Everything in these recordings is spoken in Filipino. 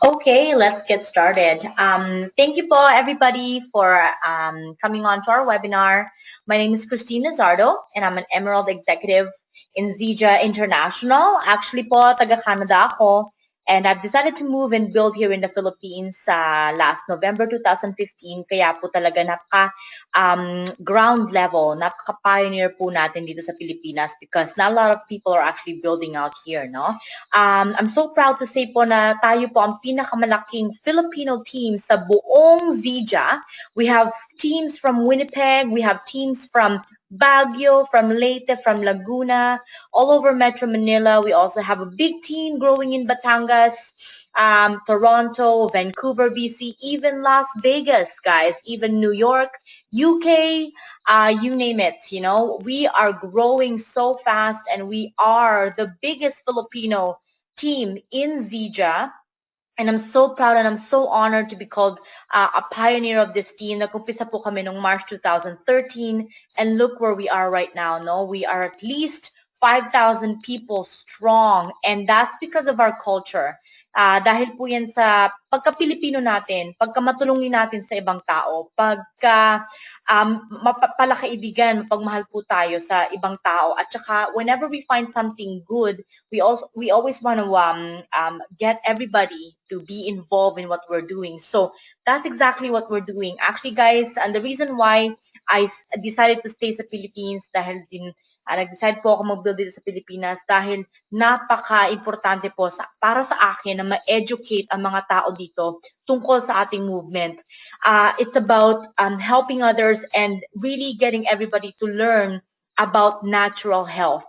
Okay, let's get started. Thank you po everybody for coming on to our webinar. My name is Christine Nazardo and I'm an Emerald Executive in Zija International. Actually po, taga-Canada ako and I've decided to move and build here in the Philippines last November 2015. Kaya po talaga ground level, napaka-pioneer po natin dito sa Pilipinas because not a lot of people are actually building out here, no? I'm so proud to say po na tayo po ang pinakamalaking Filipino team sa buong Zija. We have teams from Winnipeg, we have teams from Baguio, from Leyte, from Laguna, all over Metro Manila. We also have a big team growing in Batangas, Toronto, Vancouver, BC, even Las Vegas, guys, even New York, UK, you name it. We are growing so fast and we are the biggest Filipino team in Zija. And I'm so proud and I'm so honored to be called a pioneer of this team. Nag-umpisa po kami noong March 2013 and look where we are right now. No, we are at least 5,000 people strong and that's because of our culture. Dahil po yan sa pagka-Pilipino natin, pagka matulungin natin sa ibang tao, pagka palakaibigan, mapagmahal po tayo sa ibang tao. At saka whenever we find something good, we always want to get everybody to be involved in what we're doing. So that's exactly what we're doing. Actually, guys, and the reason why decided to stay sa Philippines dahil din nag-decide po ako mag-build dito sa Pilipinas dahil napaka-importante po para sa akin na ma-educate ang mga tao dito tungkol sa ating movement. It's about helping others and really getting everybody to learn about natural health,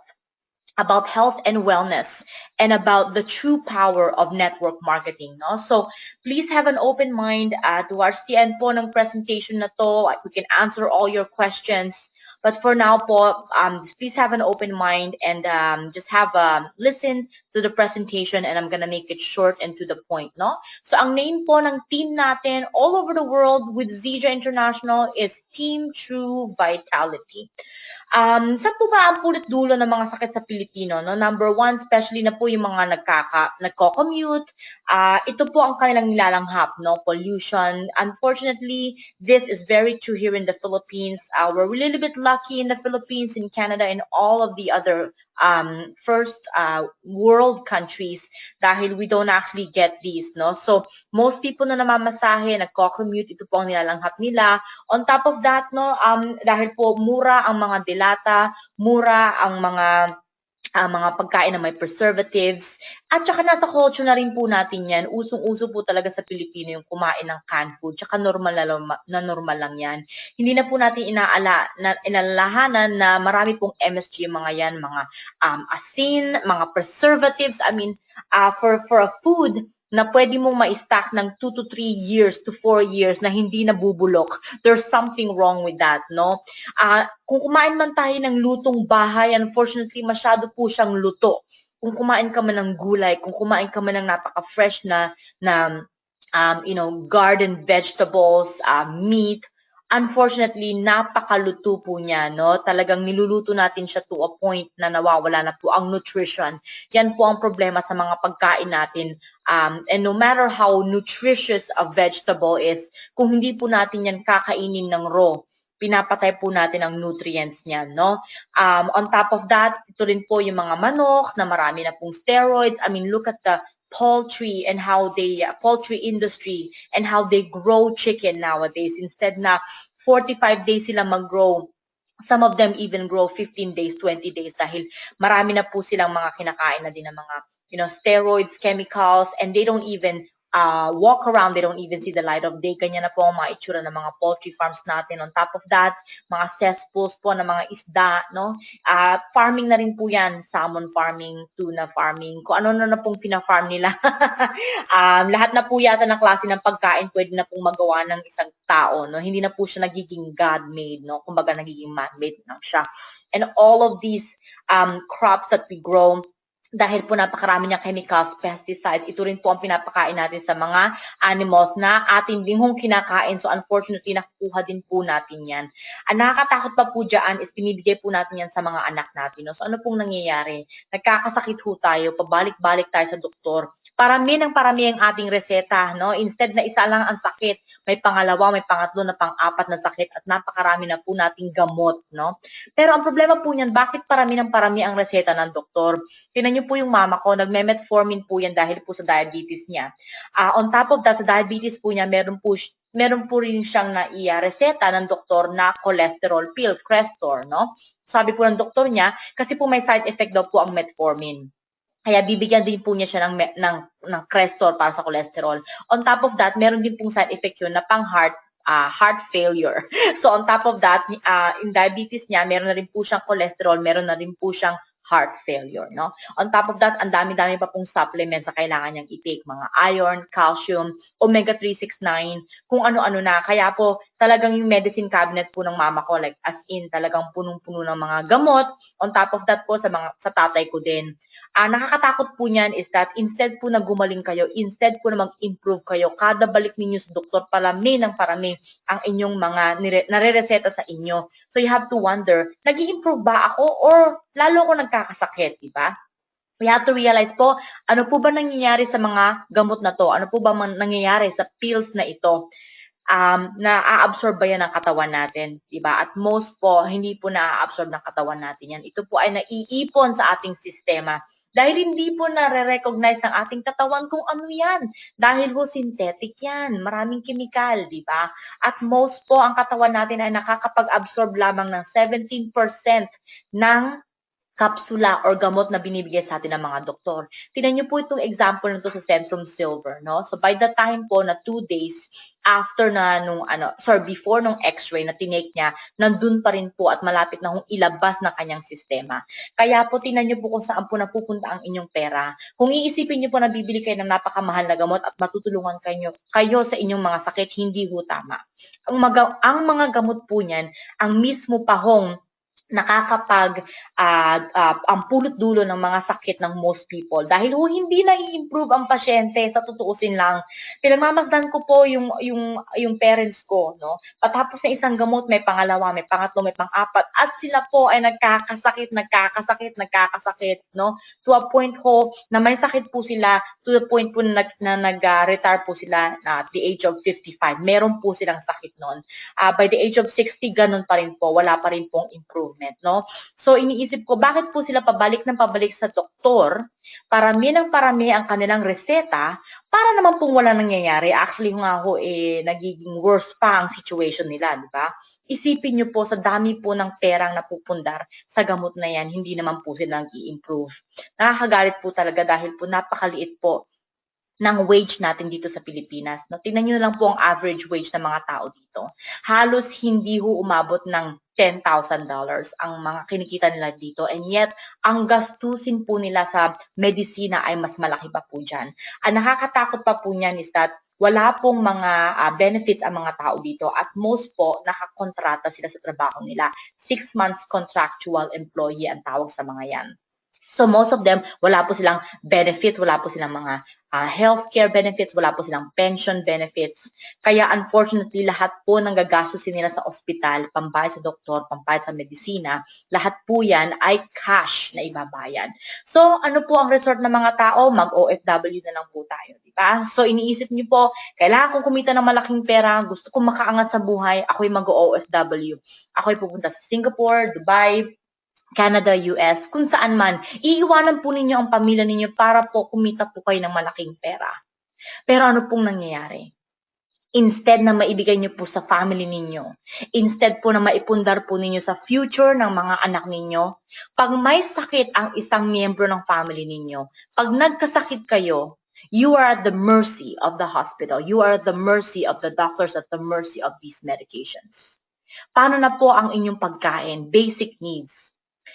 about health and wellness, and about the true power of network marketing. No? So please have an open mind towards the end po ng presentation na to. We can answer all your questions. But for now po, just please have an open mind and just have listen to the presentation and I'm gonna make it short and to the point. No? So ang name po ng team natin all over the world with Zija International is Team True Vitality. Saan po ba ang pulot dulo ng mga sakit sa Pilipino? No? Number one, especially na po yung mga nagko-commute. Ito po ang kanilang nilalanghap, no? Pollution. Unfortunately, this is very true here in the Philippines. We're a little bit lucky in the Philippines, in Canada, and all of the other first world countries dahil we don't actually get these, no? So, most people na namamasahe, nagko-commute, ito po ang nilalanghap nila. On top of that, no, dahil po mura ang mga dilata, mura ang mga pagkain na may preservatives, at saka nasa culture na rin po natin yan. Usong-uso po talaga sa Pilipino yung kumain ng canned food, tsaka normal lang yan. Hindi na po natin inalalahanan na marami pong MSG mga yan, mga asin, mga preservatives. I mean, for a food na pwede mong ma-stack ng 2 to 3 years to 4 years na hindi nabubulok, there's something wrong with that, no? Kung kumain man tayo ng lutong bahay, unfortunately, masyado po siyang luto. Kung kumain ka man ng gulay, kung kumain ka man ng napaka-fresh na garden vegetables, meat, unfortunately, napakaluto po niya, no? Talagang niluluto natin siya to a point na nawawala na po ang nutrition. Yan po ang problema sa mga pagkain natin. And no matter how nutritious a vegetable is, kung hindi po natin yan kakainin ng raw, pinapatay po natin ang nutrients niyan, no? On top of that, ito rin po yung mga manok na marami na pong steroids. I mean, look at the poultry and how poultry industry and how they grow chicken nowadays. Instead na 45 days sila mag-grow, some of them even grow 15 days, 20 days dahil marami na po silang mga kinakain na din ng mga steroids, chemicals, and they don't even walk around, they don't even see the light of day. Ganyan na po ang mga itsura ng mga poultry farms natin. On top of that, mga cesspools po ng mga isda, no? Farming na rin po yan, salmon farming, tuna farming, kung ano na pong pina-farm nila. Lahat na po yata ng klase ng pagkain pwede na pong magawa ng isang tao, no? Hindi na po siya nagiging God-made, no? Kumbaga nagiging man-made lang siya. And all of these crops that we grow, dahil po napakarami niyang chemicals, pesticides, ito rin po ang pinapakain natin sa mga animals na ating dinghong kinakain. So unfortunately, nakukuha din po natin yan. Ang nakakatakot pa po dyan is pinibigay po natin yan sa mga anak natin. No? So ano pong nangyayari? Nagkakasakit ho tayo, pabalik-balik tayo sa doktor. Parami ng parami ang ating reseta, no? Instead na isa lang ang sakit, may pangalawa, may pangatlo na pang-apat na sakit at napakarami na po nating gamot, no? Pero ang problema po niyan, bakit parami ng parami ang reseta ng doktor? Tingnan niyo po yung mama ko, nagme-metformin po yan dahil po sa diabetes niya. On top of that, sa diabetes po niya, meron po rin siyang reseta ng doktor na cholesterol pill, Crestor, no? Sabi po ng doktor niya, kasi po may side effect daw po ang metformin. Kaya bibigyan din po niya siya ng Crestor para sa cholesterol. On top of that, meron din pong side effect yun na heart failure. So on top of that, in diabetes niya, meron na rin po siyang cholesterol, meron na rin po siyang heart failure, no? On top of that, ang dami-dami pa pong supplements na kailangan niyang i-take, mga iron, calcium, omega 369, kung ano-ano na. Kaya po, talagang yung medicine cabinet po ng mama ko, like as in, talagang punong-puno ng mga gamot. On top of that po, sa tatay ko din. Nakakatakot po niyan is that instead po na gumaling kayo, instead po na mag-improve kayo, kada balik ninyo sa doktor, parami ng parami ang inyong mga nare-reseta sa inyo. So you have to wonder, nag-i-improve ba ako or lalo ako nagkakasakit, di ba? We have to realize po, ano po ba nangyayari sa mga gamot na to? Ano po ba nangyayari sa pills na ito? Na-absorb ba yan ng katawan natin, di ba? At most po, hindi po na-absorb ng katawan natin yan. Ito po ay naiipon sa ating sistema. Dahil hindi po na-recognize ng ating katawan kung ano yan. Dahil po synthetic yan. Maraming chemical, di ba? At most po, ang katawan natin ay nakakapag-absorb lamang ng 17% ng kapsula or gamot na binibigay sa atin ng mga doktor. Tingnan niyo po itong example nito sa Centrum Silver, no? So by the time po na 2 days after before nung x-ray na tinake niya, nandun pa rin po at malapit na hong ilabas ng kanyang sistema. Kaya po tingnan niyo po kung saan po napupunta ang inyong pera. Kung iisipin niyo po na bibili kayo ng napakamahal na gamot at matutulungan kayo sa inyong mga sakit, hindi ho tama. Ang mga gamot po niyan, ang mismo pahong ang pulot-dulo ng mga sakit ng most people dahil hindi na-i-improve ang pasyente sa tutuusin lang. Pinagmamasdan ko po yung parents ko, no? Patapos ng isang gamot, may pangalawa, may pangatlo, may pang-apat at sila po ay nagkakasakit, no? To a point ho na may sakit po sila, to the point po na nag-retire po sila at the age of 55. Meron po silang sakit noon. By the age of 60, ganun pa rin po, wala pa rin pong improvement, no? So iniisip ko, bakit po sila pabalik sa doktor? Parami ng parami ang kanilang reseta para naman pong wala nangyayari. Actually nga ho, nagiging worse pa ang situation nila, di ba? Isipin niyo po, sa dami po ng perang napupundar sa gamot na yan, hindi naman po sila nag-i-improve. Nakakagalit po talaga dahil po napakaliit po ng wage natin dito sa Pilipinas. No? Tingnan nyo lang po ang average wage ng mga tao dito. Halos hindi ho umabot ng $10,000 ang mga kinikita nila dito, and yet ang gastusin po nila sa medisina ay mas malaki pa po dyan. Ang nakakatakot pa po niyan is that wala pong mga benefits ang mga tao dito at most po nakakontrata sila sa trabaho nila. 6 months contractual employee ang tawag sa mga yan. So most of them, wala po silang benefits, wala po silang mga healthcare benefits, wala po silang pension benefits. Kaya unfortunately, lahat po ng gagastusin nila sa ospital, pambayad sa doktor, pambayad sa medisina, lahat po yan ay cash na ibabayad. So ano po ang resort ng mga tao? Mag-OFW na lang po tayo, di ba? So iniisip niyo po, kailangan kong kumita ng malaking pera, gusto kong makaangat sa buhay, ako'y mag-OFW. Ako'y pupunta sa Singapore, Dubai, Canada, US, kung saan man, iiwanan po ninyo ang pamilya ninyo para po kumita po kayo ng malaking pera. Pero ano pong nangyayari? Instead na maibigay nyo po sa family ninyo, instead po na maipundar po ninyo sa future ng mga anak ninyo, pag may sakit ang isang miyembro ng family ninyo, pag nagkasakit kayo, you are at the mercy of the hospital. You are at the mercy of the doctors, at the mercy of these medications. Paano na po ang inyong pagkain? Basic needs.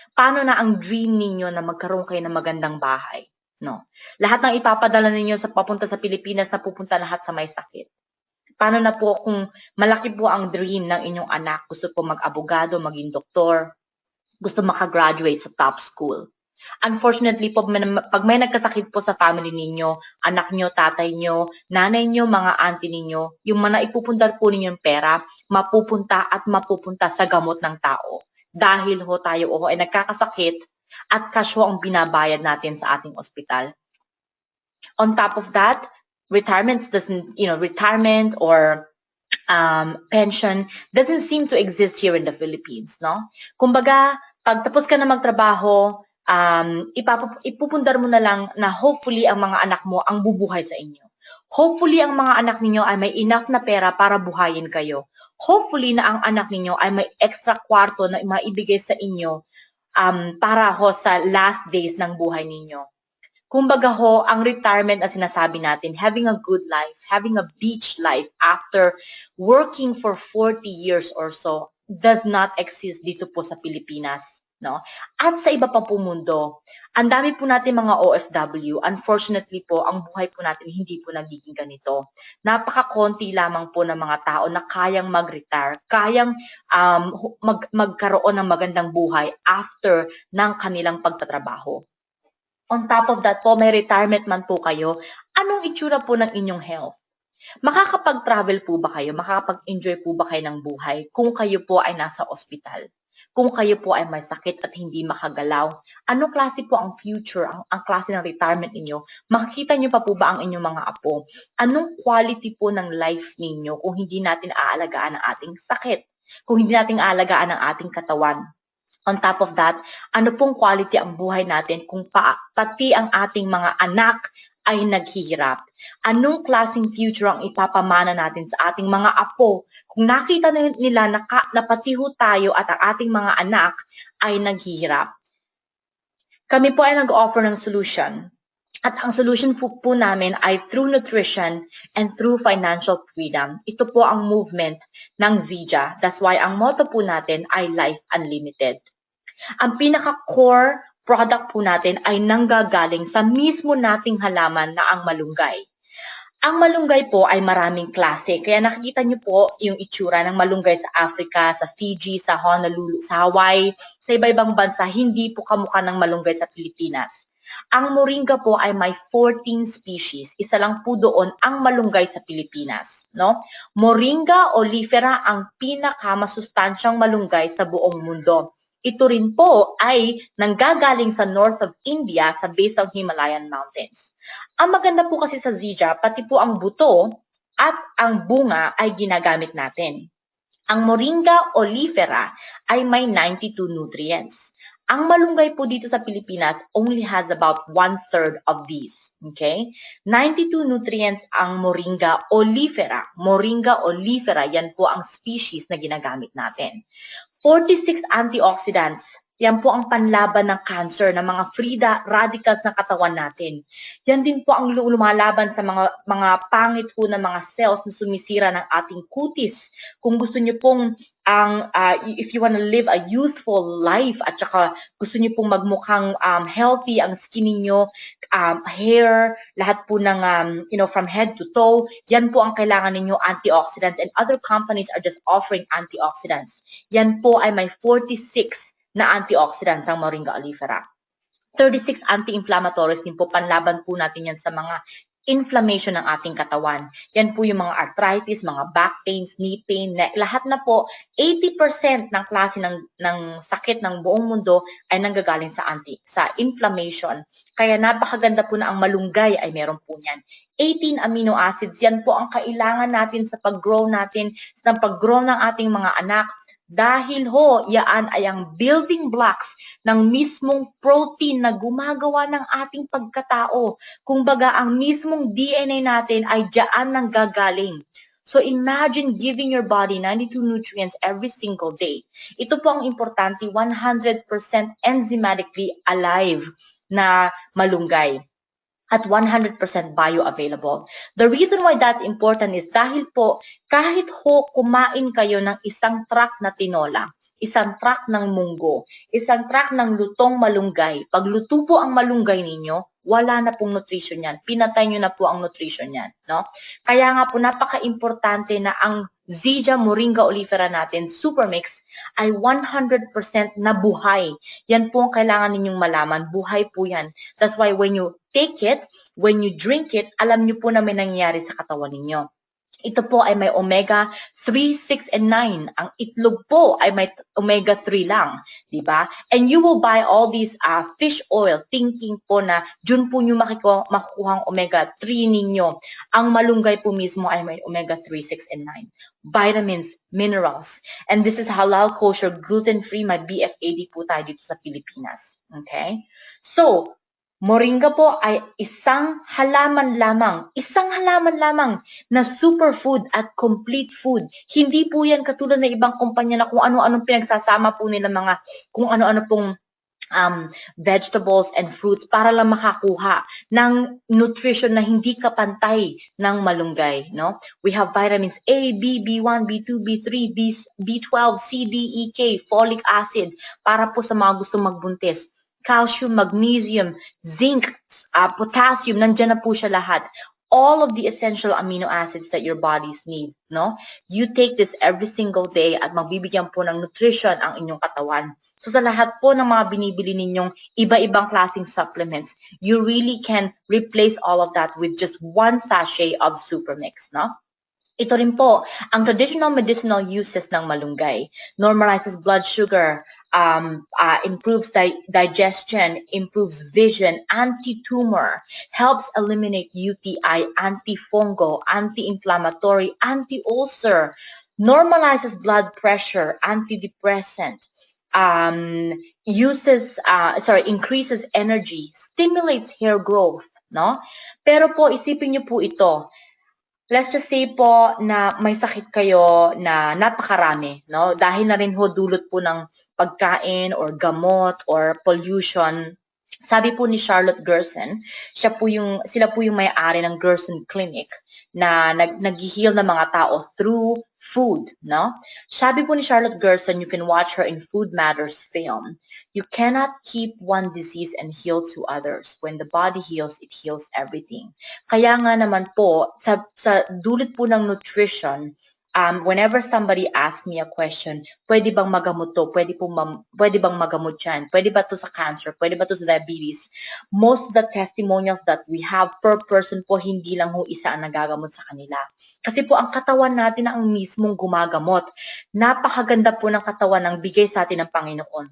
Paano na ang dream ninyo na magkaroon kayo ng magandang bahay? No. Lahat ng ipapadala ninyo sa papunta sa Pilipinas na pupunta lahat sa may sakit. Paano na po kung malaki po ang dream ng inyong anak, gusto po mag-abogado, maging doktor, gusto makagraduate sa top school. Unfortunately po, pag may nagkasakit po sa family ninyo, anak nyo, tatay nyo, nanay nyo, mga auntie ninyo, yung mga ipupundar po ninyong pera, mapupunta sa gamot ng tao. Dahil ho tayo ay nagkakasakit at cash ho ang binabayad natin sa ating ospital. On top of that, retirement or pension doesn't seem to exist here in the Philippines, no? Kumbaga, pag tapos ka na magtrabaho, ipupundar mo na lang na hopefully ang mga anak mo ang bubuhay sa inyo. Hopefully ang mga anak ninyo ay may enough na pera para buhayin kayo. Hopefully na ang anak ninyo ay may extra kwarto na maibigay sa inyo para ho sa last days ng buhay ninyo. Kumbaga ho, ang retirement na sinasabi natin, having a good life, having a beach life after working for 40 years or so, does not exist dito po sa Pilipinas. No? At sa iba pa po mundo, ang dami po natin mga OFW, unfortunately po, ang buhay po natin hindi po nagiging ganito. Napaka-konti lamang po ng mga tao na kayang mag-retire, kayang magkaroon ng magandang buhay after ng kanilang pagtatrabaho. On top of that po, may retirement man po kayo, anong itsura po ng inyong health? Makakapag-travel po ba kayo? Makakapag-enjoy po ba kayo ng buhay kung kayo po ay nasa ospital? Kung kayo po ay may sakit at hindi makagalaw, anong klase po ang future, ang klase ng retirement ninyo? Makikita nyo pa po ba ang inyong mga apo? Anong quality po ng life ninyo kung hindi natin aalagaan ang ating sakit? Kung hindi natin aalagaan ang ating katawan? On top of that, ano pong quality ang buhay natin kung pati ang ating mga anak ay naghihirap? Anong klaseng future ang ipapamana natin sa ating mga apo kung nakita nila na pati ho tayo at ang ating mga anak ay naghihirap? Kami po ay nag-offer ng solution. At ang solution po namin ay through nutrition and through financial freedom. Ito po ang movement ng ZIJA. That's why ang motto po natin ay Life Unlimited. Ang pinaka-core product po natin ay nanggagaling sa mismo nating halaman na ang malunggay. Ang malunggay po ay maraming klase. Kaya nakikita niyo po yung itsura ng malunggay sa Africa, sa Fiji, sa Honolulu, sa Hawaii, sa iba-ibang bansa, hindi po kamukha ng malunggay sa Pilipinas. Ang moringa po ay may 14 species. Isa lang po doon ang malunggay sa Pilipinas, no? Moringa oleifera ang pinakamasustansyang malunggay sa buong mundo. Ito rin po ay nanggagaling sa north of India sa base ng Himalayan Mountains. Ang maganda po kasi sa ZIJA, pati po ang buto at ang bunga ay ginagamit natin. Ang Moringa oleifera ay may 92 nutrients. Ang malunggay po dito sa Pilipinas only has about 1/3 of these. Okay? 92 nutrients ang Moringa oleifera. Moringa oleifera, yan po ang species na ginagamit natin. 46 antioxidants. Yan po ang panlaban ng cancer, ng mga free radicals ng katawan natin. Yan din po ang lumalaban sa mga pangit po na mga cells na sumisira ng ating kutis. Kung gusto niyo pong if you want to live a youthful life at saka gusto niyo pong magmukhang healthy ang skin niyo, hair, lahat po ng from head to toe, yan po ang kailangan ninyo, antioxidants, and other companies are just offering antioxidants. Yan po ay may 46 na antioxidants ang Moringa oleifera. 36 anti-inflammatories din po, panlaban po natin yan sa mga inflammation ng ating katawan. Yan po yung mga arthritis, mga back pains, knee pain, neck, lahat na po, 80% ng klase ng sakit ng buong mundo ay nanggagaling sa inflammation. Kaya napakaganda po na ang malunggay ay meron po niyan. 18 amino acids, yan po ang kailangan natin sa pag-grow natin, sa pag-grow ng ating mga anak, dahil ho, yaan ay ang building blocks ng mismong protein na gumagawa ng ating pagkatao. Kumbaga, ang mismong DNA natin ay diyan nang gagaling. So imagine giving your body 92 nutrients every single day. Ito po ang importante, 100% enzymatically alive na malunggay at 100% bioavailable. The reason why that's important is dahil po kahit ho kumain kayo ng isang truck na tinola, isang truck ng munggo, isang truck ng lutong malunggay, pag luto po ang malunggay ninyo, wala na pong nutrition yan. Pinatay nyo na po ang nutrition yan. No? Kaya nga po napaka-importante na ang ZIJA Moringa oleifera natin, Supermix, ay 100% na buhay. Yan po ang kailangan ninyong malaman. Buhay po yan. That's why when you take it, when you drink it, alam nyo po na may nangyayari sa katawan ninyo. Ito po ay may omega 3, 6, and 9. Ang itlog po ay may omega 3 lang, di ba? And you will buy all these fish oil thinking po na dun po nyo makukuhang omega 3 ninyo. Ang malunggay po mismo ay may omega 3, 6, and 9. Vitamins, minerals. And this is halal, kosher, gluten-free. May BFAD po tayo dito sa Pilipinas. Okay? So, moringa po ay isang halaman lamang na superfood at complete food. Hindi po yan katulad ng ibang kumpanya na kung ano-anong pinagsasama po nila mga kung ano-ano pong vegetables and fruits para lang makakuha ng nutrition na hindi kapantay ng malunggay, no? We have vitamins A, B, B1, B2, B3, B12, C, D, E, K, folic acid para po sa mga gustong magbuntis. Calcium, magnesium, zinc, potassium, nandiyan na po siya lahat. All of the essential amino acids that your bodies need, no? You take this every single day at magbibigyan po ng nutrition ang inyong katawan. So sa lahat po ng mga binibili ninyong iba-ibang klaseng supplements, you really can replace all of that with just one sachet of Supermix, no? Ito rin po, ang traditional medicinal uses ng malunggay. Normalizes blood sugar, improves digestion, improves vision, anti-tumor, helps eliminate UTI, antifungal, anti-inflammatory, anti-ulcer, normalizes blood pressure, antidepressant, increases energy, stimulates hair growth, no? Pero po, isipin niyo po ito, let's just say po na may sakit kayo na napakarami, no? Dahil na rin ho dulot po ng pagkain or gamot or pollution. Sabi po ni Charlotte Gerson, sila po yung may-ari ng Gerson Clinic na nag-heal ng mga tao through food, no? Sabi po ni Charlotte Gerson, you can watch her in Food Matters film. You cannot keep one disease and heal two others. When the body heals, it heals everything. Kaya nga naman po, sa dulot po ng nutrition, whenever somebody asks me a question, pwede bang magamot to? Pwede bang magamot yan? Pwede ba to sa cancer? Pwede ba to sa diabetes? Most of the testimonials that we have per person po, hindi lang ho isa ang nagagamot sa kanila. Kasi po ang katawan natin ang mismong gumagamot. Napakaganda po ng katawan ng bigay sa atin ng Panginoon.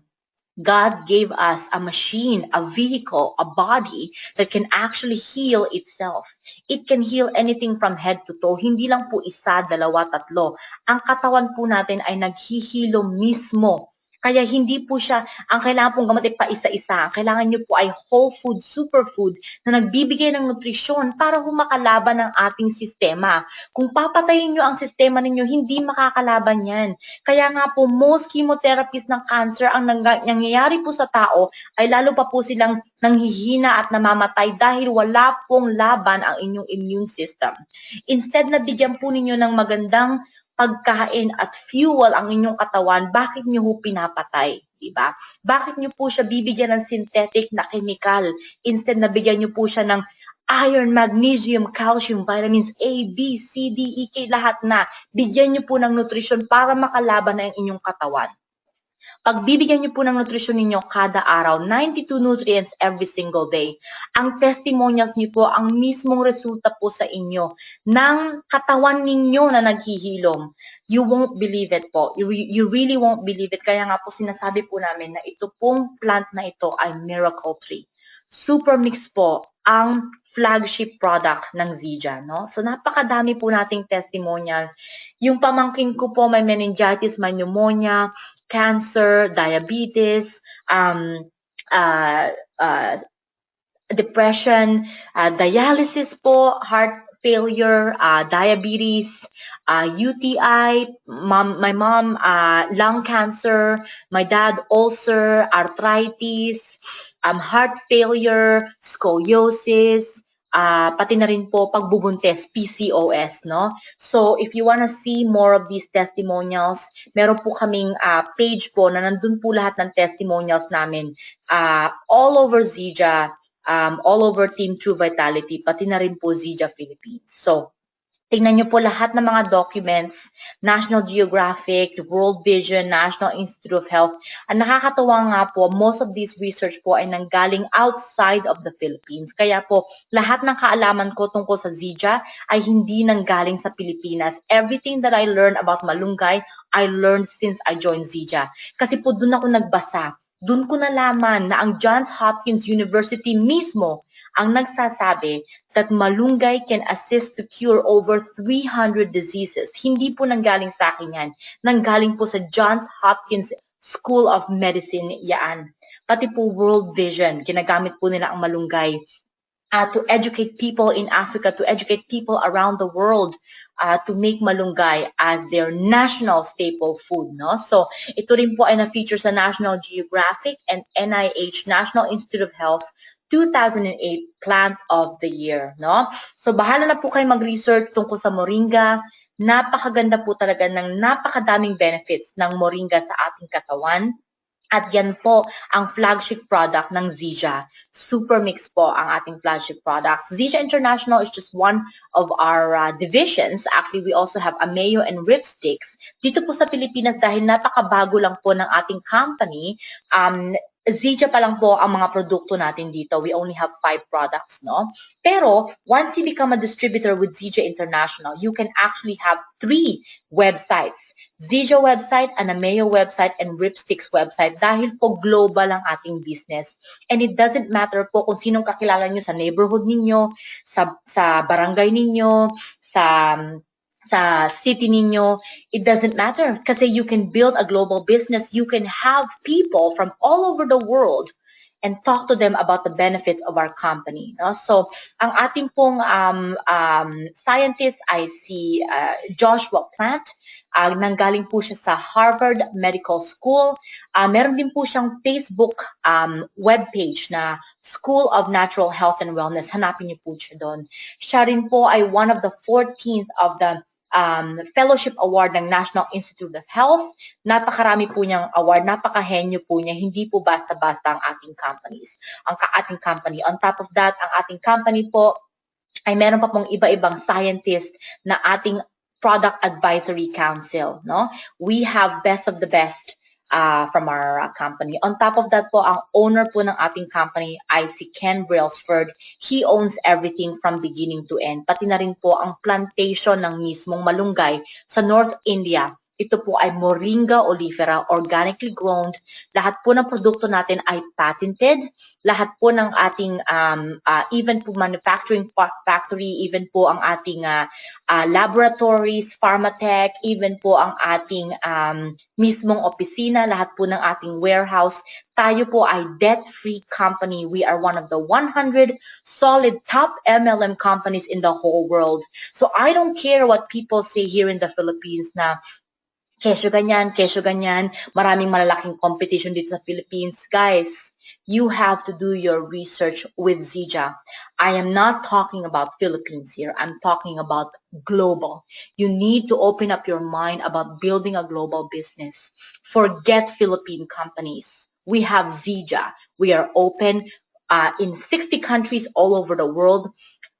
God gave us a machine, a vehicle, a body that can actually heal itself. It can heal anything from head to toe. Hindi lang po isa, dalawa, tatlo. Ang katawan po natin ay naghihilo mismo. Kaya hindi po siya, ang kailangan pong gamot ay pa-isa-isa. Ang kailangan nyo po ay whole food, superfood na nagbibigay ng nutrisyon para humakalaban ng ating sistema. Kung papatayin nyo ang sistema ninyo, hindi makakalaban yan. Kaya nga po, most chemotherapies ng cancer, ang nangyayari po sa tao ay lalo pa po silang nanghihina at namamatay dahil wala pong laban ang inyong immune system. Instead na bigyan po ninyo ng magandang pagkain at fuel ang inyong katawan, bakit nyo po pinapatay? Diba? Bakit nyo po siya bibigyan ng synthetic na chemical instead na bigyan nyo po siya ng iron, magnesium, calcium, vitamins A, B, C, D, E, K, lahat na. Bigyan nyo po ng nutrition para makalaban na ang inyong katawan. Pagbibigyan niyo po ng nutrisyon ninyo kada araw, 92 nutrients every single day. Ang testimonials niyo po, ang mismong resulta po sa inyo ng katawan ninyo na naghihilom. You won't believe it po. You really won't believe it. Kaya nga po sinasabi po namin na ito pong plant na ito ay miracle tree. Supermix po ang flagship product ng Zija, no? So napakadami po nating testimonial. Yung pamangkin ko po may meningitis, may pneumonia, cancer, diabetes, depression, dialysis po, heart failure, diabetes, UTI, my mom, lung cancer, my dad, ulcer, arthritis, heart failure, scoliosis, pati na rin po pagbubuntis, PCOS, no? So, if you wanna see more of these testimonials, meron po kaming page po na nandun po lahat ng testimonials namin all over Zija, all over Team True Vitality, pati na rin po Zija Philippines. So, Tingnan niyo po lahat ng mga documents, National Geographic, World Vision, National Institute of Health. Ang nakakatuwa nga po, most of these research po ay nanggaling outside of the Philippines. Kaya po, lahat ng kaalaman ko tungkol sa Zija ay hindi nanggaling sa Pilipinas. Everything that I learned about malunggay, I learned since I joined Zija. Kasi po doon ako nagbasa. Doon ko nalaman na ang Johns Hopkins University mismo ang nagsasabi that malunggay can assist to cure over 300 diseases. Hindi po nanggaling sa akin yan. Nanggaling po sa Johns Hopkins School of Medicine yan. Pati po World Vision, ginagamit po nila ang malunggay to educate people in Africa, to educate people around the world, to make malunggay as their national staple food. No? So ito rin po ay na-feature sa National Geographic and NIH, National Institute of Health, 2008 Plant of the Year. No? So bahala na po kayo mag-research tungkol sa moringa. Napakaganda po talaga ng napakadaming benefits ng moringa sa ating katawan. At yan po ang flagship product ng Zija. Supermix po ang ating flagship products. Zija International is just one of our divisions. Actually, we also have Ameo and Ripsticks. Dito po sa Pilipinas, dahil napakabago lang po ng ating company, Zija pa lang po ang mga produkto natin dito. We only have 5 products, no? Pero, once you become a distributor with Zija International, you can actually have 3 websites. Zija website, Anameo website, and Ripsticks website dahil po global ang ating business. And it doesn't matter po kung sinong kakilala nyo sa neighborhood ninyo, sa barangay ninyo, sa city ninyo, it doesn't matter kasi you can build a global business. You can have people from all over the world and talk to them about the benefits of our company. No? So, ang ating pong scientist ay si Joshua Plant. Nanggaling po siya sa Harvard Medical School. Meron din po siyang Facebook webpage na School of Natural Health and Wellness. Hanapin niyo po siya doon. Siya rin po ay one of the 14th of the Fellowship Award ng National Institute of Health. Napakarami po niyang award, napakahenyo po niya, hindi po basta-basta ang ating ating company. On top of that, ang ating company po ay meron pa pong iba-ibang scientist na ating product advisory council, no? We have best of the best from our company. On top of that po, ang owner po ng ating company ay si Ken Brailsford. He owns everything from beginning to end. Pati na rin po ang plantation ng mismong malunggay sa North India. Ito po ay Moringa oleifera, organically grown. Lahat po ng produkto natin ay patented. Lahat po ng ating, even po manufacturing factory, even po ang ating laboratories, pharmatech, even po ang ating mismong opisina, lahat po ng ating warehouse. Tayo po ay debt-free company. We are one of the 100 solid top MLM companies in the whole world. So I don't care what people say here in the Philippines na kesyo ganyan, maraming malalaking competition dito sa Philippines. Guys, you have to do your research with Zija. I am not talking about Philippines here. I'm talking about global. You need to open up your mind about building a global business. Forget Philippine companies. We have Zija. We are open in 60 countries all over the world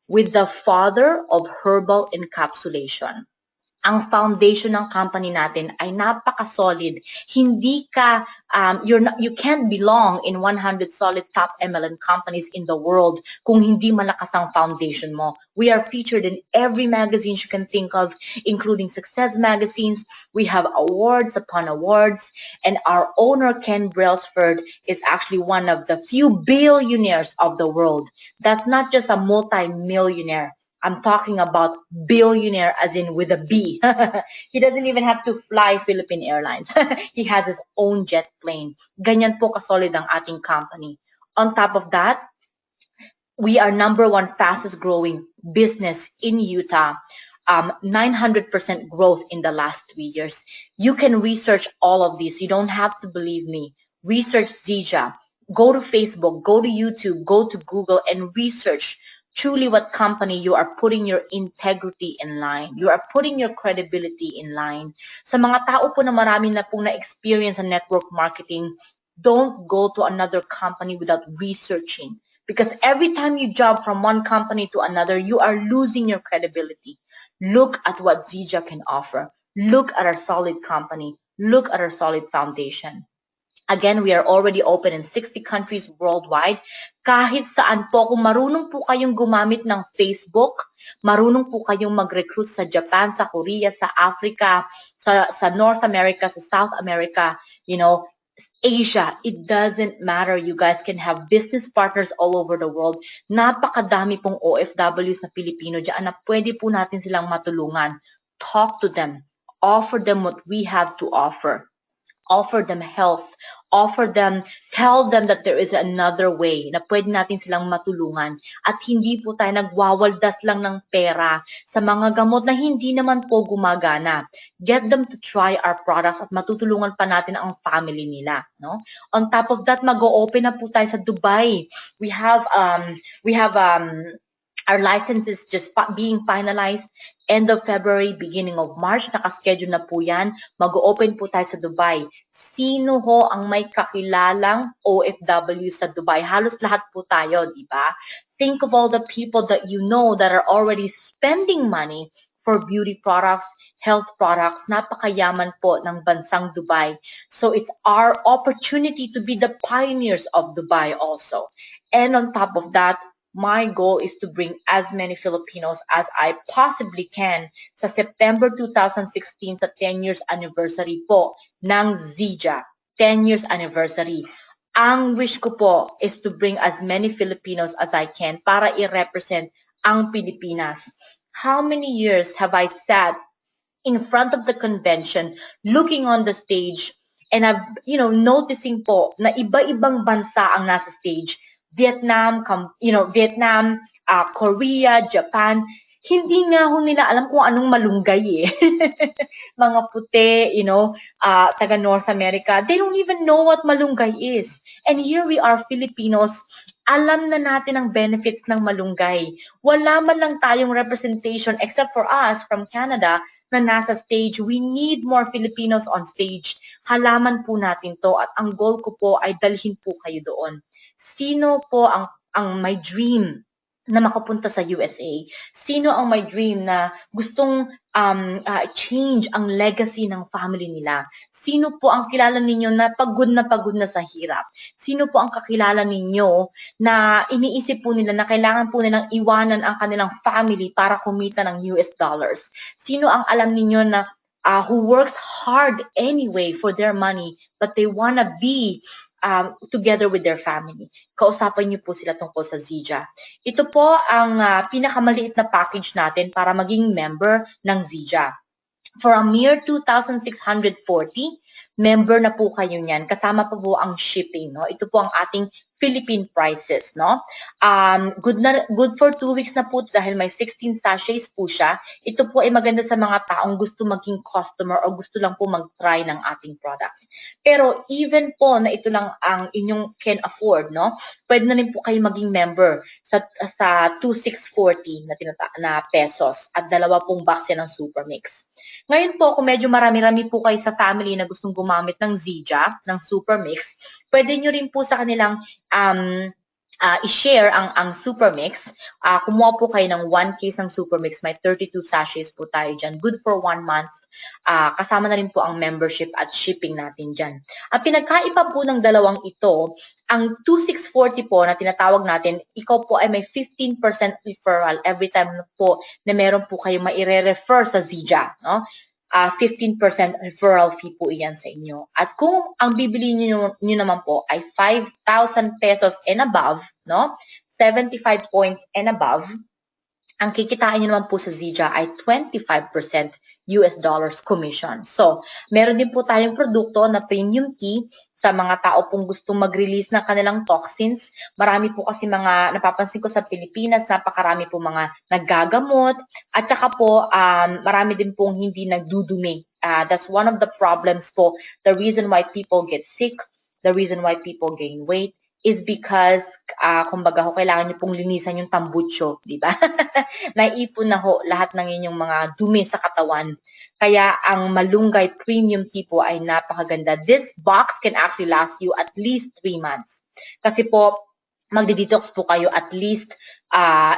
with the father of herbal encapsulation. Ang foundation ng company natin ay napaka-solid. Hindi ka, you can't belong in 100 solid top MLM companies in the world kung hindi malakas ang foundation mo. We are featured in every magazine you can think of, including success magazines. We have awards upon awards, and our owner, Ken Brailsford, is actually one of the few billionaires of the world. That's not just a multi-millionaire. I'm talking about billionaire as in with a B. He doesn't even have to fly Philippine Airlines. He has his own jet plane. Ganyan po kasolid ang ating company. On top of that, we are #1 fastest growing business in Utah. 900% growth in the last 3 years. You can research all of these. You don't have to believe me. Research Zija. Go to Facebook, go to YouTube, go to Google and research truly what company you are putting your integrity in line. You are putting your credibility in line. Sa mga tao po na marami na pong na-experience sa network marketing, don't go to another company without researching. Because every time you jump from one company to another, you are losing your credibility. Look at what Zija can offer. Look at our solid company. Look at our solid foundation. Again, we are already open in 60 countries worldwide. Kahit saan po, kung marunong po kayong gumamit ng Facebook, marunong po kayong mag-recruit sa Japan, sa Korea, sa Africa, sa North America, sa South America, Asia, it doesn't matter. You guys can have business partners all over the world. Napakadami pong OFW sa Pilipino dyan na pwede po natin silang matulungan. Talk to them. Offer them what we have to offer. Offer them health, tell them that there is another way na pwede natin silang matulungan at hindi po tayo nagwawaldas lang ng pera sa mga gamot na hindi naman po gumagana. Get them to try our products at matutulungan pa natin ang family nila, no? On top of that, mag-o-open na po tayo sa Dubai. We have our license is just being finalized end of February, beginning of March. Nakaschedule na po yan. Mag-open po tayo sa Dubai. Sino ho ang may kakilalang OFW sa Dubai? Halos lahat po tayo, di ba? Think of all the people that you know that are already spending money for beauty products, health products. Napakayaman po ng bansang Dubai. So it's our opportunity to be the pioneers of Dubai also. And on top of that, my goal is to bring as many Filipinos as I possibly can sa September 2016 sa 10 years anniversary po ng Zija. 10 years anniversary. Ang wish ko po is to bring as many Filipinos as I can para i-represent ang Pilipinas. How many years have I sat in front of the convention, looking on the stage, and I've, noticing po na iba-ibang bansa ang nasa stage. Vietnam, Korea, Japan, hindi nga ho nila alam kung anong malunggay eh. Mga puti, taga North America, they don't even know what malunggay is. And here we are, Filipinos, alam na natin ang benefits ng malunggay. Wala man lang tayong representation except for us from Canada na nasa stage. We need more Filipinos on stage. Halaman po natin to at ang goal ko po ay dalhin po kayo doon. Sino po ang may dream na makapunta sa USA? Sino ang may dream na gustong change ang legacy ng family nila? Sino po ang kilala ninyo na pagod na sa hirap? Sino po ang kakilala ninyo na iniisip po nila na kailangan po nilang iwanan ang kanilang family para kumita ng US dollars? Sino ang alam ninyo na who works hard anyway for their money but they wanna be together with their family? Kausapin niyo po sila tungkol sa Zija. Ito po ang pinakamaliit na package natin para maging member ng Zija. For a mere 2,640, member na po kayo niyan. Kasama pa po ang shipping, no? Ito po ang ating Philippine prices, no? Good for 2 weeks na po dahil may 16 sachets po siya. Ito po ay maganda sa mga taong gusto maging customer o gusto lang po mag-try ng ating products. Pero even po na ito lang ang inyong can afford, no? Pwede na rin po kayo maging member sa 2,640 na pesos at 2 pong box yan ng Supermix. Ngayon po, kung medyo marami-rami po kayo sa family na gustong gumamit ng Zija, ng Supermix, pwede nyo rin po sa kanilang i-share ang Supermix. Kumuha po kayo ng 1 case ng Supermix. May 32 sachets po tayo dyan. Good for 1 month. Kasama na rin po ang membership at shipping natin dyan. Ang pinagkaiba po ng dalawang ito, ang 2,640 po na tinatawag natin, ikaw po ay may 15% referral every time po na meron po kayo maire-refer sa Zija, no? 15% referral fee po iyan sa inyo. At kung ang bibili niyo naman po ay 5,000 pesos and above, no? 75 points and above, ang kikitain niyo naman po sa Zija ay 25% US dollars commission. So, meron din po tayong produkto na premium tea sa mga tao pong gustong mag-release ng kanilang toxins. Marami po kasi napapansin ko sa Pilipinas, napakarami po mga naggagamot. At saka po, marami din pong hindi nagdudumi. That's one of the problems po. The reason why people get sick, the reason why people gain weight, is because, kumbaga ho, kailangan niyo pong linisan yung tambucho, di ba? Naiipon na ho lahat ng inyong mga dumi sa katawan. Kaya ang malunggay premium tea po ay napakaganda. This box can actually last you at least 3 months. Kasi po, magdi-detox po kayo at least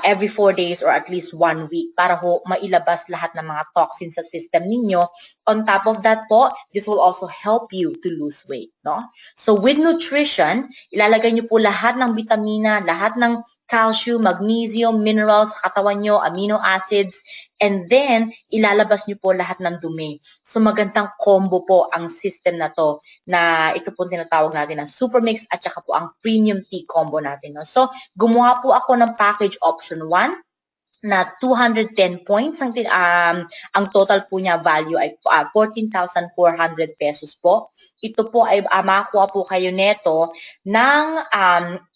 every 4 days or at least 1 week para ho mailabas lahat ng mga toxins sa system ninyo. On top of that po, this will also help you to lose weight, no? So with nutrition, ilalagay niyo po lahat ng vitamina, lahat ng calcium, magnesium, minerals sa katawan nyo, amino acids, and then ilalabas niyo po lahat ng dumi. So magandang combo po ang system na to, na ito po tinatawag natin na super mix at saka po ang premium tea combo natin, no? So gumawa po ako ng package option 1 na 210 points. Ang total po niya value ay 14,400 pesos po. Ito po ay makakuha po kayo neto ng 8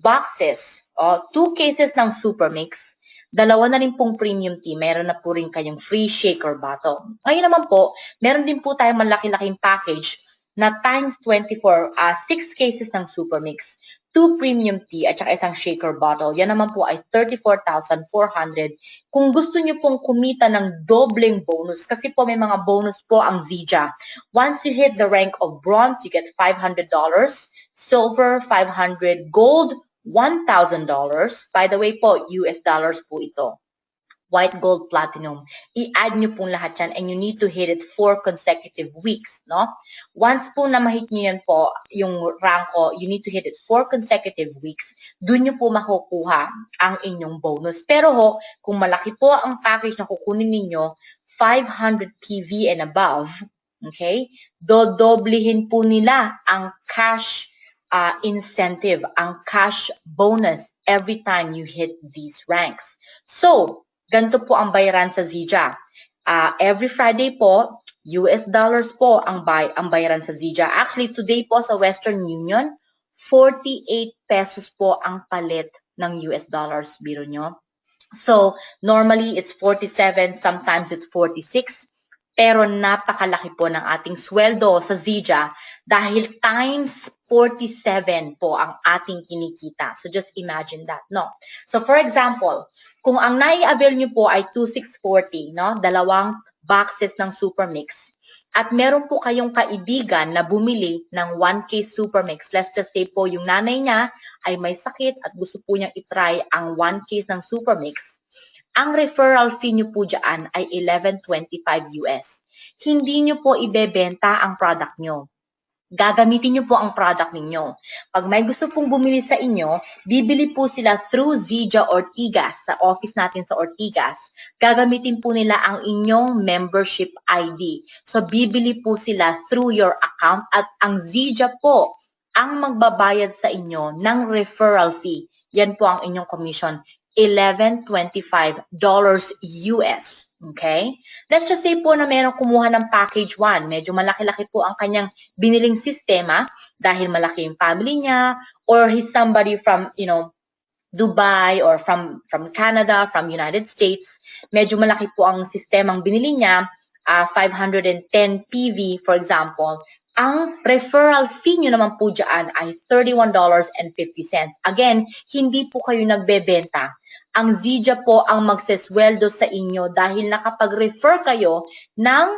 boxes, 2 cases ng Super Mix, dalawa na rin pong premium tea, meron na po rin kayong free shaker bottle. Ngayon naman po, meron din po tayong malaki-laking package na times 24, 6 cases ng Super Mix, 2 premium tea at saka isang shaker bottle. Yan naman po ay 34,400. Kung gusto nyo pong kumita ng dobleng bonus, kasi po may mga bonus po ang Zija. Once you hit the rank of bronze, you get $500, silver, 500, gold, $1,000. By the way po, US dollars po ito. White, gold, platinum. I-add nyo pong lahat yan and you need to hit it 4 consecutive weeks, no? Once po na ma-hit nyo yan po, yung rank ko, you need to hit it 4 consecutive weeks. Doon nyo po makukuha ang inyong bonus. Pero ho, kung malaki po ang package na kukunin ninyo, 500 PV and above, okay? Dodoblihin po nila ang cash incentive, ang cash bonus every time you hit these ranks. So, ganito po ang bayaran sa Zija. Every Friday po, US dollars po ang bayaran sa Zija. Actually, today po sa Western Union, 48 pesos po ang palit ng US dollars, biro nyo. So, normally it's 47, sometimes it's 46. Pero napakalaki po ng ating sweldo sa Zija dahil times 47 po ang ating kinikita. So just imagine that, no? So for example, kung ang nai-avail nyo po ay 2,640, no? Dalawang boxes ng Super Mix. At meron po kayong kaibigan na bumili ng 1K Super Mix. Let's just say po yung nanay niya ay may sakit at gusto po niyang itry ang 1 case ng Super Mix. Ang referral fee nyo po dyan ay $11.25 US. Hindi nyo po ibebenta ang product nyo. Gagamitin nyo po ang product ninyo. Pag may gusto pong bumili sa inyo, bibili po sila through Zija Ortigas, sa office natin sa Ortigas. Gagamitin po nila ang inyong membership ID. So, bibili po sila through your account at ang Zija po ang magbabayad sa inyo ng referral fee. Yan po ang inyong commission. $11.25 US. Okay? Let's just say po na meron kumuha ng package 1. Medyo malaki-laki po ang kanyang biniling sistema dahil malaki yung family niya or he's somebody from, Dubai or from Canada, from United States. Medyo malaki po ang sistemang binili niya, 510 PV for example. Ang referral fee nyo naman po dyan ay $31.50. Again, hindi po kayo nagbebenta. Ang Zija po ang magsesweldo sa inyo dahil nakapag-refer kayo ng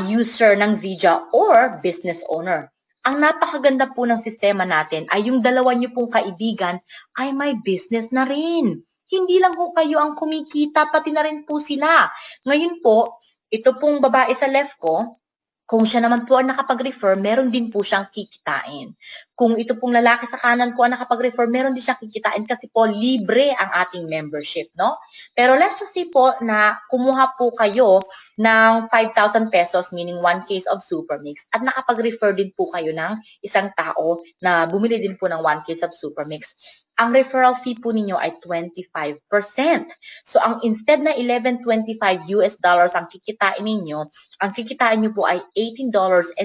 user ng Zija or business owner. Ang napakaganda po ng sistema natin ay yung dalawa nyo pong kaibigan ay may business na rin. Hindi lang po kayo ang kumikita, pati na rin po sila. Ngayon po, ito pong babae sa left ko, kung siya naman po ang nakapag-refer, meron din po siyang kikitain. Kung ito pong lalaki sa kanan po ang nakapag-refer, meron din siyang kikitain kasi po libre ang ating membership, no? Pero let's just say po na kumuha po kayo ng 5,000 pesos, meaning 1 case of Super Mix, at nakapag-refer din po kayo ng isang tao na bumili din po ng 1 case of Super Mix. Ang referral fee po ninyo ay 25%. So, ang instead na $11.25 US dollars ang kikitain ninyo, ang kikitain nyo po ay $18.75.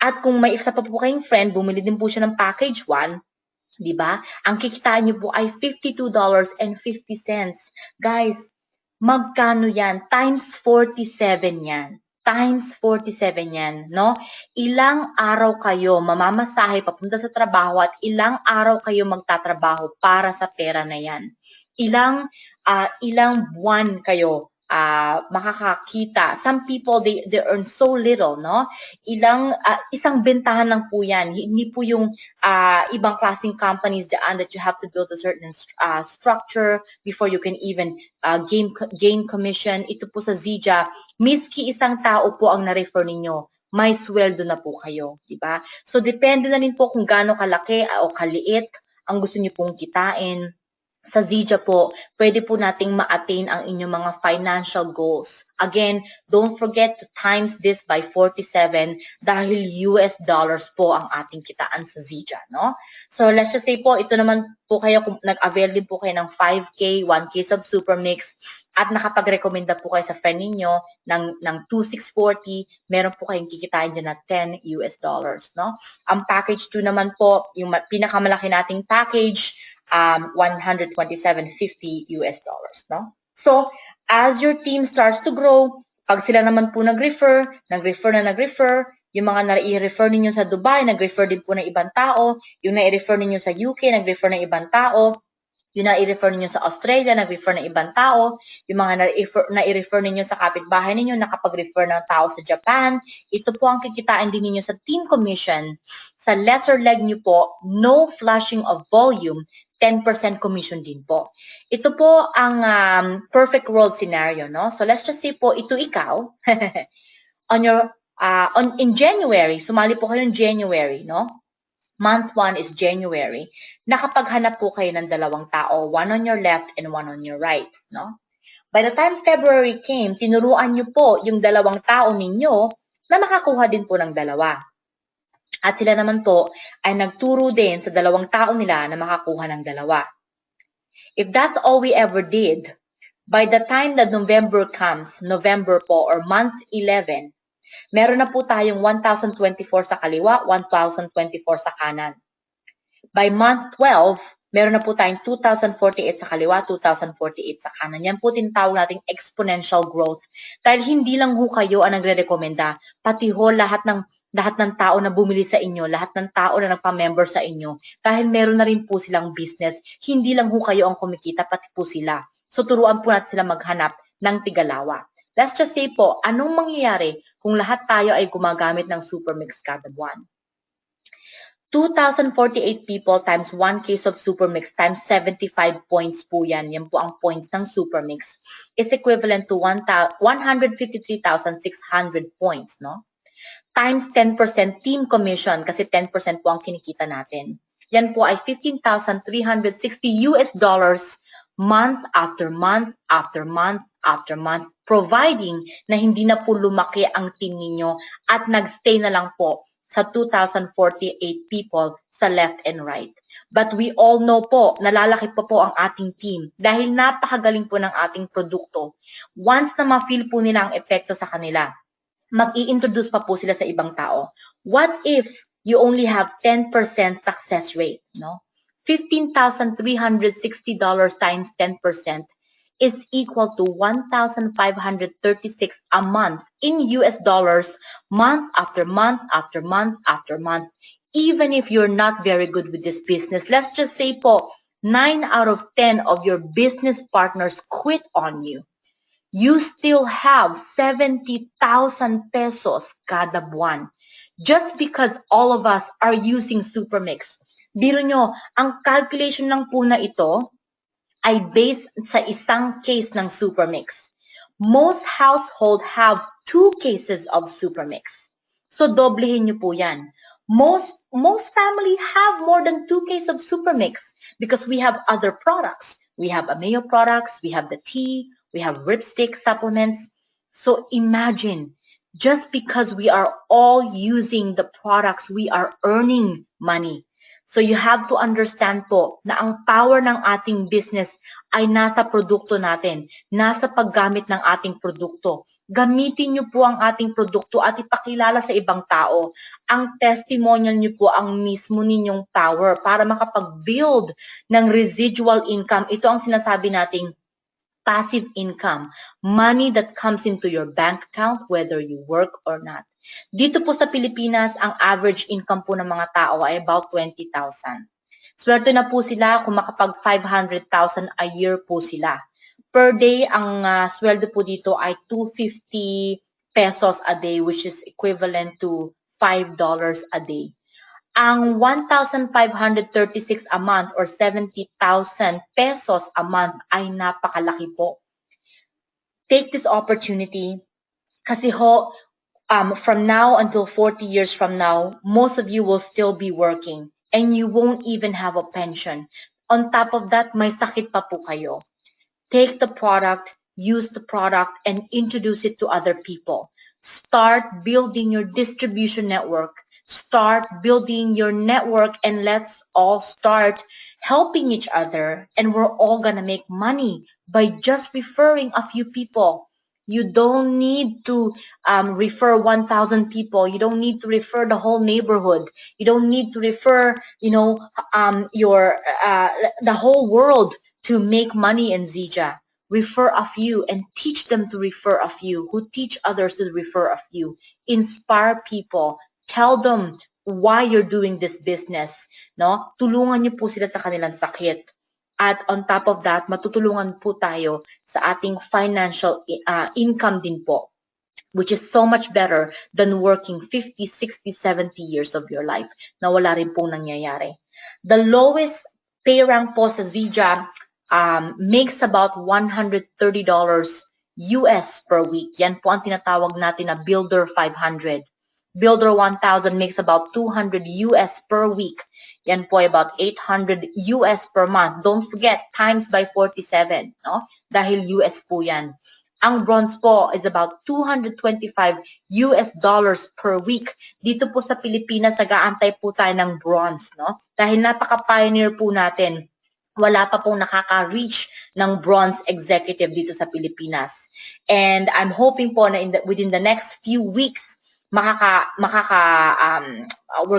At kung may isa pa po kayong friend, bumili din po siya ng package 1, di ba? Ang kikitain nyo po ay $52.50. Guys, magkano yan? Times 47 yan. Times 47 yan, no? Ilang araw kayo mamamasahe papunta sa trabaho at ilang araw kayo magtatrabaho para sa pera na yan. Ilang buwan kayo makakakita. Some people, they earn so little, no? Isang bentahan lang po yan. Hindi po yung ibang klaseng companies daan that you have to build a certain structure before you can even gain commission. Ito po sa Zija, miski isang tao po ang na-refer ninyo, may sweldo na po kayo, di ba? So depende na rin po kung gaano kalaki o kaliit ang gusto niyo pong kitain. Sa Zija po, pwede po nating ma-attain ang inyong mga financial goals. Again, don't forget to times this by 47 dahil US dollars po ang ating kitaan sa Zija, no? So let's just say po, ito naman po kayo, kung nag-avail din po kayo ng 5K, 1K of Super Mix, at nakapag-recommenda po kayo sa friend ninyo ng 2640, meron po kayong kikitain dyan na 10 US dollars, no? Ang package 2 naman po, yung pinakamalaki nating package, 127.50 US dollars, no? So, as your team starts to grow, pag sila naman po nag-refer, yung mga nai-refer ninyo sa Dubai, nag-refer din po ng ibang tao, yung nai-refer ninyo sa UK, nag-refer ng ibang tao, yung nai-refer ninyo sa Australia, nag-refer ng ibang tao, yung mga nai-refer ninyo sa kapitbahay ninyo, nakapag-refer ng tao sa Japan, ito po ang kikitain din ninyo sa team commission. Sa lesser leg nyo po, no flushing of volume, 10% commission din po. Ito po ang perfect world scenario, no? So let's just say po, ito ikaw, in January, sumali po kayo in January, no? Month 1 is January. Nakapaghanap po kayo ng dalawang tao, one on your left and one on your right, no? By the time February came, tinuruan nyo po yung dalawang tao ninyo na makakuha din po ng dalawa. At sila naman po ay nagturo din sa dalawang tao nila na makakuha ng dalawa. If that's all we ever did, by the time that November comes, November po or month 11, meron na po tayong 1,024 sa kaliwa, 1,024 sa kanan. By month 12, meron na po tayong 2,048 sa kaliwa, 2,048 sa kanan. Yan po tinatawag nating exponential growth. Dahil hindi lang ho kayo ang nagre-rekomenda, pati ho lahat ng tao na bumili sa inyo, lahat ng tao na nagpa-member sa inyo, dahil meron na rin po silang business, hindi lang ho kayo ang kumikita, pati po sila. So turuan po natin sila maghanap ng tigalawa. Let's just say po, anong mangyayari kung lahat tayo ay gumagamit ng Supermix kada buwan? 2,048 people times 1 case of Supermix times 75 points po yan. Yan po ang points ng Supermix. Is equivalent to 153,600 points, no? Times 10% team commission kasi 10% po ang kinikita natin. Yan po ay 15,360 US dollars month after month after month after month, providing na hindi na po lumaki ang team ninyo at nagstay na lang po sa 2,048 people sa left and right. But we all know po, nalalaki pa po ang ating team dahil napakagaling po ng ating produkto. Once na ma-feel po nila ang epekto sa kanila, mag-i-introduce pa po sila sa ibang tao. What if you only have 10% success rate, no? $15,360 times 10% is equal to 1,536 a month in US dollars, month after month after month after month. Even if you're not very good with this business, let's just say po, 9 out of 10 of your business partners quit on you. You still have 70,000 pesos kada buwan just because all of us are using Supermix. Biro nyo, ang calculation lang po na ito ay based sa isang case ng Supermix. Most household have 2 cases of Supermix. So doblehin nyo po yan. Most family have more than 2 cases of Supermix because we have other products. We have Ameo products, we have the tea, we have ripstick supplements. So imagine, just because we are all using the products, we are earning money. So you have to understand po na ang power ng ating business ay nasa produkto natin, nasa paggamit ng ating produkto. Gamitin niyo po ang ating produkto at ipakilala sa ibang tao. Ang testimonial niyo po ang mismo ninyong power para makapag-build ng residual income. Ito ang sinasabi nating passive income, money that comes into your bank account whether you work or not. Dito po sa Pilipinas, ang average income po ng mga tao ay about 20,000. Swerte na po sila kung makapag 500,000 a year po sila. Per day, ang sweldo po dito ay 250 pesos a day, which is equivalent to $5 a day. Ang 1,536 a month or 70,000 pesos a month ay napakalaki po. Take this opportunity kasi ho, from now until 40 years from now, most of you will still be working and you won't even have a pension. On top of that, may sakit pa po kayo. Take the product, use the product, and introduce it to other people. Start building your distribution network. Start building your network, and let's all start helping each other. And we're all gonna make money by just referring a few people. You don't need to refer 1,000 people. You don't need to refer the whole neighborhood. You don't need to refer, the whole world to make money in Zija. Refer a few and teach them to refer a few, who teach others to refer a few. Inspire people. Tell them why you're doing this business. No? Tulungan niyo po sila sa kanilang sakit. At on top of that, matutulungan po tayo sa ating financial income din po, which is so much better than working 50, 60, 70 years of your life na wala rin pong nangyayari. The lowest pay rank po sa Zija makes about $130 US per week. Yan po ang tinatawag natin na Builder 500. Builder 1000 makes about 200 US per week. Yan po about 800 US per month. Don't forget, times by 47, no? Dahil US po yan. Ang bronze po is about 225 US dollars per week. Dito po sa Pilipinas, nag-aantay po tayo ng bronze, no? Dahil napaka-pioneer po natin. Wala pa pong nakaka-reach ng bronze executive dito sa Pilipinas. And I'm hoping po na within the next few weeks, we're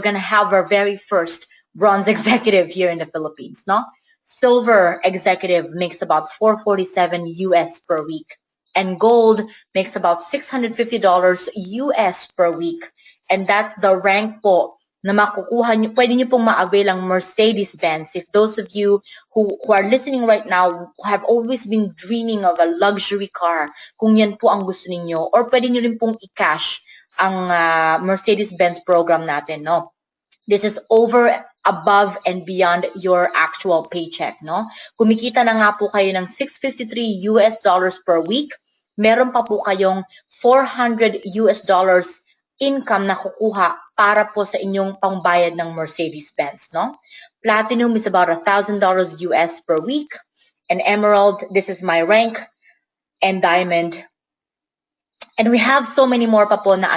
gonna have our very first bronze executive here in the Philippines, no? Silver executive makes about 447 US per week. And gold makes about $650 US per week. And that's the rank po na makukuha nyo, pwede nyo pong ma-avail ang Mercedes-Benz. If those of you who are listening right now have always been dreaming of a luxury car, kung yan po ang gusto ninyo, or pwede nyo rin pong i-cash ang Mercedes-Benz program natin, no? This is over, above, and beyond your actual paycheck, no? Kumikita na nga po kayo ng $653 US dollars per week. Meron pa po kayong $400 US dollars income na kukuha para po sa inyong pangbayad ng Mercedes-Benz, no? Platinum is about $1,000 US per week. And emerald, this is my rank. And diamond, and we have so many more pa po na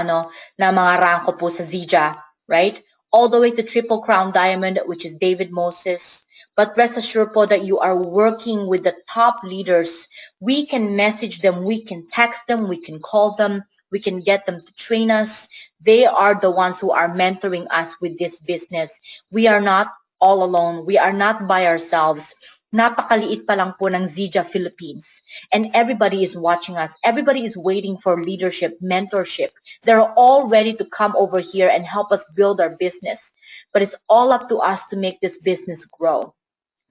mga ranko po sa Zija, right? All the way to Triple Crown Diamond, which is David Moses. But rest assured po that you are working with the top leaders. We can message them, we can text them, we can call them, we can get them to train us. They are the ones who are mentoring us with this business. We are not all alone. We are not by ourselves. Napakaliit pa lang po ng Zija Philippines. And everybody is watching us. Everybody is waiting for leadership, mentorship. They're all ready to come over here and help us build our business. But it's all up to us to make this business grow.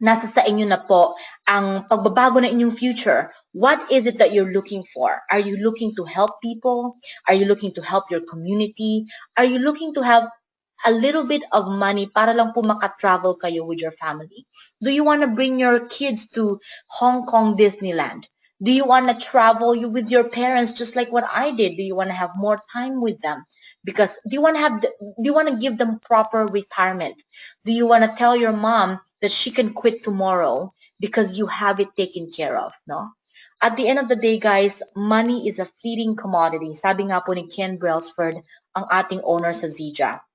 Nasa sa inyo na po ang pagbabago ng inyong future. What is it that you're looking for? Are you looking to help people? Are you looking to help your community? Are you looking to have a little bit of money para lang po maka-travel kayo with your family? Do you want to bring your kids to Hong Kong Disneyland? Do you want to travel with your parents just like what I did? Do you want to have more time with them? Because do you want to give them proper retirement? Do you want to tell your mom that she can quit tomorrow because you have it taken care of, no? At the end of the day, guys, money is a fleeting commodity. Sabi nga po ni Ken Brailsford, ang ating owner sa Zija.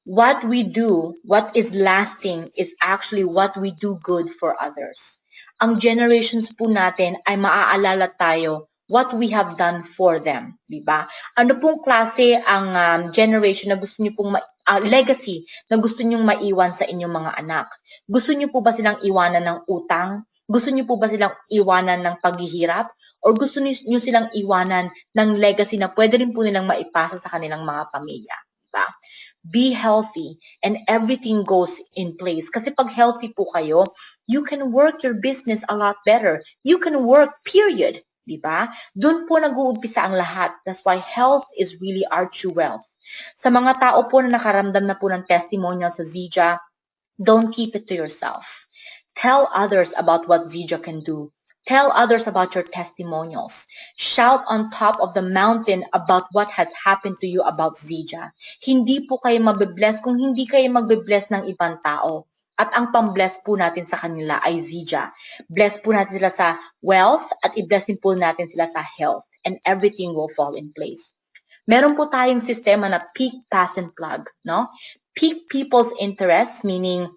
What we do, what is lasting, is actually what we do good for others. Ang generations po natin ay maaalala tayo what we have done for them, di ba? Ano pong klase ang generation na gusto niyo pong legacy na gusto niyo maiwan sa inyong mga anak? Gusto niyo po ba silang iwanan ng utang? Gusto niyo po ba silang iwanan ng paghihirap? Or gusto niyo silang iwanan ng legacy na pwede rin po nilang maipasa sa kanilang mga pamilya, di ba? be healthy, and everything goes in place. Kasi pag healthy po kayo, you can work your business a lot better. You can work, period. Di ba? Doon po nag-uumpisa ang lahat. That's why health is really our true wealth. Sa mga tao po na nakaramdam na po ng testimonial sa Zija, don't keep it to yourself. Tell others about what Zija can do. Tell others about your testimonials. Shout on top of the mountain about what has happened to you about Zija. Hindi po kayo mabibless kung hindi kayo magbibless ng ibang tao. At ang pambless po natin sa kanila ay Zija. Bless po natin sila sa wealth at i-bless din po natin sila sa health. And everything will fall in place. Meron po tayong sistema na peak, pass, and plug. No? Peak people's interest, meaning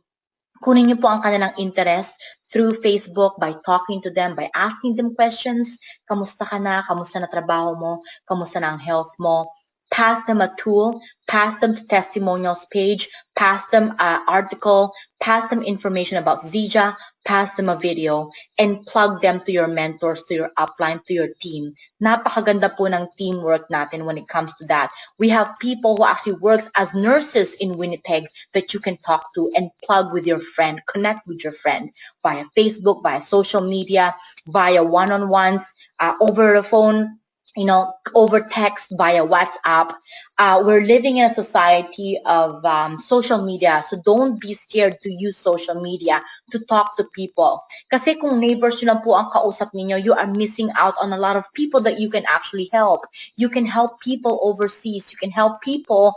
kunin niyo po ang kanilang interest through Facebook by talking to them, by asking them questions. Kamusta ka na? Kamusta na trabaho mo? Kamusta na ang health mo? Pass them a tool, pass them to testimonials page, pass them an article, pass them information about Zija, pass them a video, and plug them to your mentors, to your upline, to your team. Napakaganda po ng teamwork natin when it comes to that. We have people who actually works as nurses in Winnipeg that you can talk to and plug with your friend, connect with your friend via Facebook, via social media, via one-on-ones, over the phone, over text, via WhatsApp. We're living in a society of social media, so don't be scared to use social media to talk to people. Kasi kung neighbors yun lang po ang kausap ninyo, you are missing out on a lot of people that you can actually help. You can help people overseas. You can help people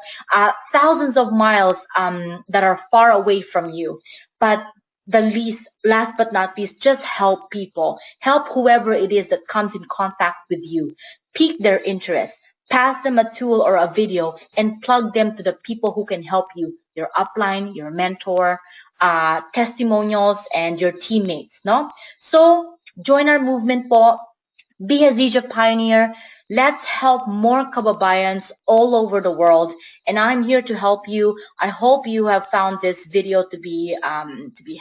thousands of miles that are far away from you. But last but not least, just help people. Help whoever it is that comes in contact with you. Pique their interest. Pass them a tool or a video and plug them to the people who can help you, your upline, your mentor, testimonials, and your teammates. No? So, join our movement po. Be a Zija pioneer. Let's help more kababayans all over the world. And I'm here to help you. I hope you have found this video to be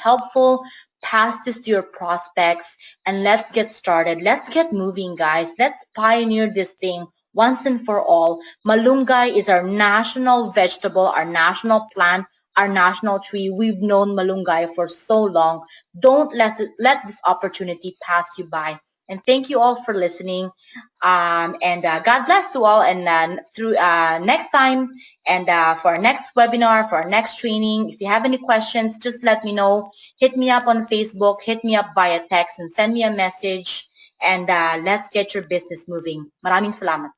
helpful. Pass this to your prospects and let's get started. Let's get moving, guys. Let's pioneer this thing once and for all. Malunggay is our national vegetable, our national plant, our national tree. We've known malunggay for so long. Don't let this opportunity pass you by. And thank you all for listening. And God bless you all. And through next time and for our next webinar, for our next training, if you have any questions, just let me know. Hit me up on Facebook, hit me up via text, and send me a message. And let's get your business moving. Maraming salamat.